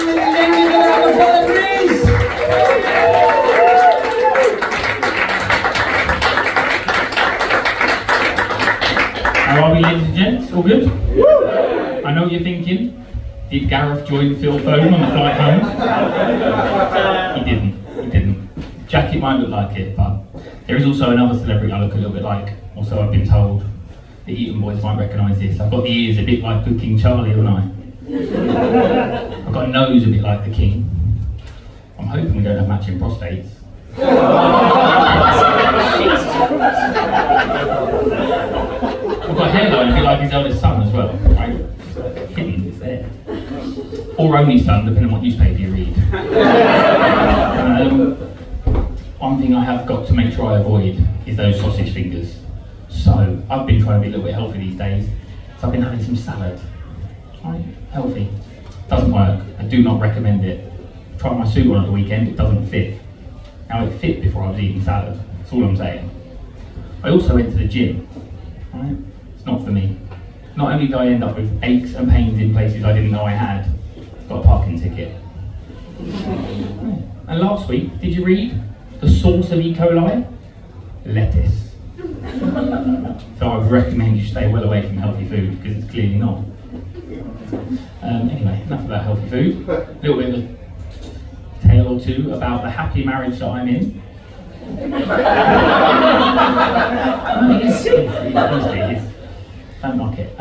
ladies and gentlemen, give it up for Phillip Reiss. How are we, ladies and gents? All good? I know what you're thinking. Did Gareth join Phil Foden on the flight home? He didn't. Jacket might look like it, but there is also another celebrity I look a little bit like. Also, I've been told the Eton boys might recognise this. I've got the ears a bit like Good King Charlie, haven't I? I've got a nose a bit like the King. I'm hoping we don't have matching prostates. I've got a hairline a bit like his eldest son as well, right? Hidden, it's there. Or only son, depending on what newspaper you read. One thing I have got to make sure I avoid is those sausage fingers. So I've been trying to be a little bit healthy these days. So I've been having some salad. Right? Healthy. Doesn't work. I do not recommend it. Tried my suit on at the weekend, it doesn't fit. Now it fit before I was eating salad. That's all I'm saying. I also went to the gym. Right? It's not for me. Not only did I end up with aches and pains in places I didn't know I had, got a parking ticket. And last week, did you read the source of E. coli? Lettuce. So I would recommend you stay well away from healthy food because it's clearly not. Anyway, enough about healthy food. A little bit of a tale or two about the happy marriage that I'm in. Honestly, it is. Don't knock it.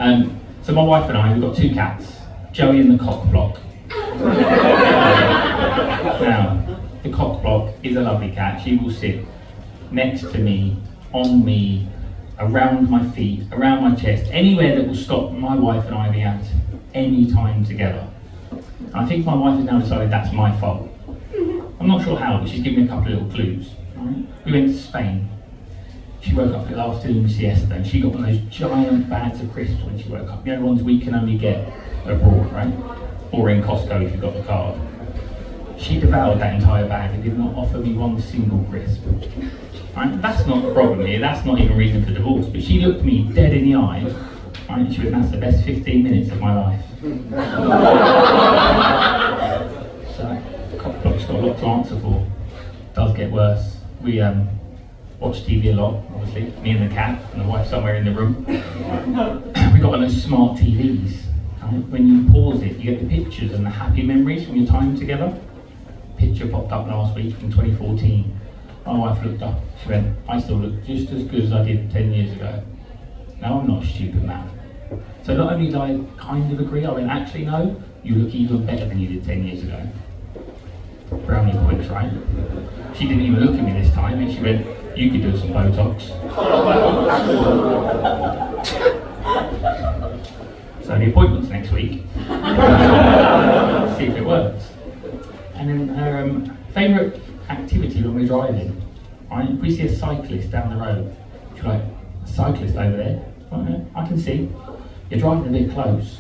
So my wife and I, we've got two cats, Joey and the cock block. Now, the cock block is a lovely cat. She will sit next to me, on me, around my feet, around my chest, anywhere that will stop my wife and I being at any time together. And I think my wife has now decided that's my fault. I'm not sure how, but she's given me a couple of little clues. Right? We went to Spain. She woke up for the afternoon siesta and she got one of those giant bags of crisps when she woke up. The only ones we can only get abroad, right? Or in Costco if you've got the card. She devoured that entire bag and did not offer me one single crisp. Right? That's not the problem here, that's not even a reason for divorce, but she looked me dead in the eye, right? And she went, that's the best 15 minutes of my life. So, Cockblock's got a lot to answer for. It does get worse. We watch TV a lot, obviously, me and the cat, and the wife somewhere in the room. We got one of those smart TVs. Right? When you pause it, you get the pictures and the happy memories from your time together. Picture popped up last week from 2014. My wife looked up, she went, I still look just as good as I did 10 years ago. Now I'm not a stupid man. So not only did I kind of agree, I went, actually no, you look even better than you did 10 years ago. Brownie points, right? She didn't even look at me this time and she went, you could do some Botox. So the appointment's next week. See if it works. And then her favourite activity when we're driving, right? If we see a cyclist down the road, she's like, a cyclist over there? Right, I can see. You're driving a bit close.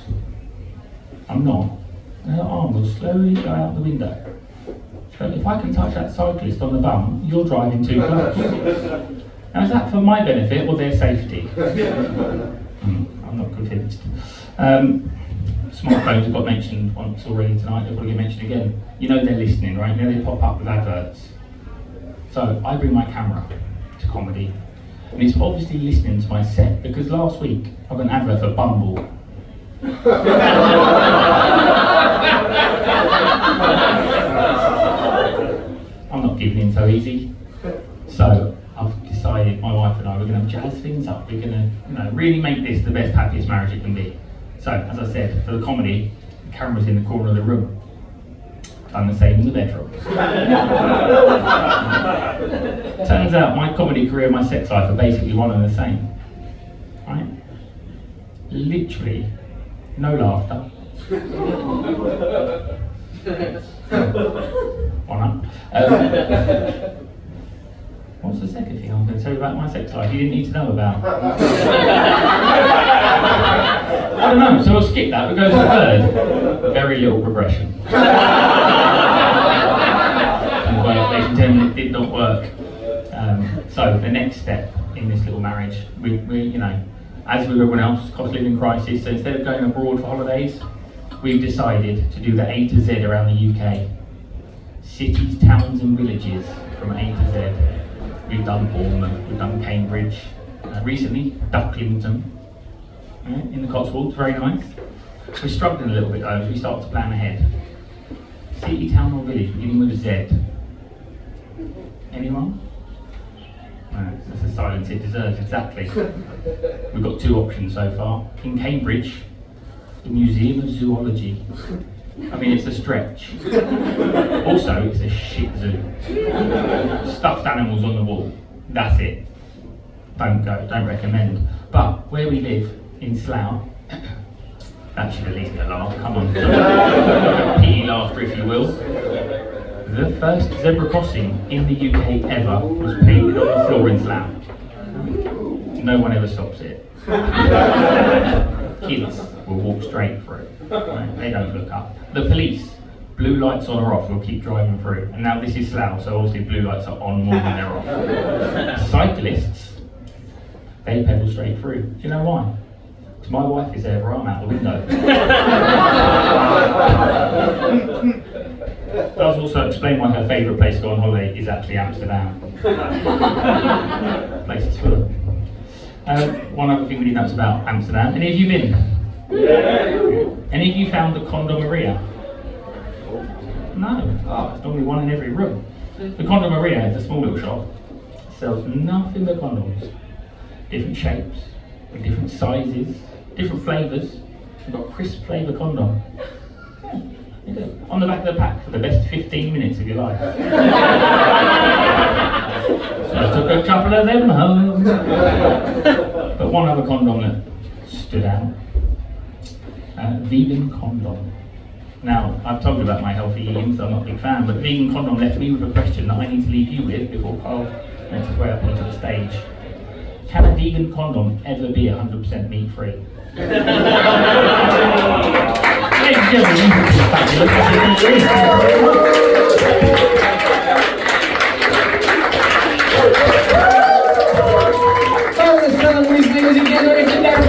I'm not. And her arm will slowly go out the window. So if I can touch that cyclist on the bum, you're driving too close. Now is that for my benefit or their safety? I'm not convinced. Smartphones have got mentioned once already tonight, they'll probably get mentioned again. You know they're listening, right? You know they pop up with adverts. So I bring my camera to comedy, and it's obviously listening to my set, because last week I got an advert for Bumble. I'm not giving in so easy. So I've decided, my wife and I, we're going to jazz things up. We're going to, really make this the best, happiest marriage it can be. So, as I said, for the comedy, the camera's in the corner of the room. Done the same in the bedroom. Turns out my comedy career and my sex life are basically one and the same. Right? Literally, no laughter. One up. What's the second thing I was going to tell you about my sex life you didn't need to know about? I don't know, so we'll skip that. We'll go to the third. Very little progression. Ladies and gentlemen, it did not work. So the next step in this little marriage, we as with everyone else, cost of living crisis, so instead of going abroad for holidays, we've decided to do the A to Z around the UK. Cities, towns and villages from A to Z. We've done Bournemouth, we've done Cambridge, recently Ducklington, in the Cotswolds, very nice. We're struggling a little bit though as we start to plan ahead. City, town or village, beginning with a Z. Anyone? No, that's the silence it deserves, exactly. We've got 2 options so far. In Cambridge, the Museum of Zoology. I mean, it's a stretch. Also, it's a shit zoo. Stuffed animals on the wall. That's it. Don't go, don't recommend. But where we live, in Slough, that should at least get a laugh, come on. Pity laughter, if you will. The first zebra crossing in the UK ever was painted on the floor in Slough. No one ever stops it. Kids will walk straight through. Right? They don't look up. The police, blue lights on or off, will keep driving through. And now this is Slough, so obviously blue lights are on more than they're off. Cyclists, they pedal straight through. Do you know why? Because my wife is there, I'm out the window. Does also explain why her favourite place to go on holiday is actually Amsterdam. Place is full of them. One other thing we didn't know about Amsterdam. Any of you been? Yeah. Any of you found the Condomeria? No. There's normally one in every room. The Condomeria is a small little shop. It sells nothing but condoms. Different shapes, different sizes, different flavours. We've got crisp flavour condom. Yeah. On the back of the pack for the best 15 minutes of your life. So I took a couple of them home. But one other condom that stood out. Vegan condom. Now, I've told you about my healthy eating, so I'm not a big fan, but vegan condom left me with a question that I need to leave you with before Carl makes his way up onto the stage. Can a vegan condom ever be 100% meat-free? Ladies and gentlemen, this is fabulous. Fabulous, fellow reasoning, was you together? If you never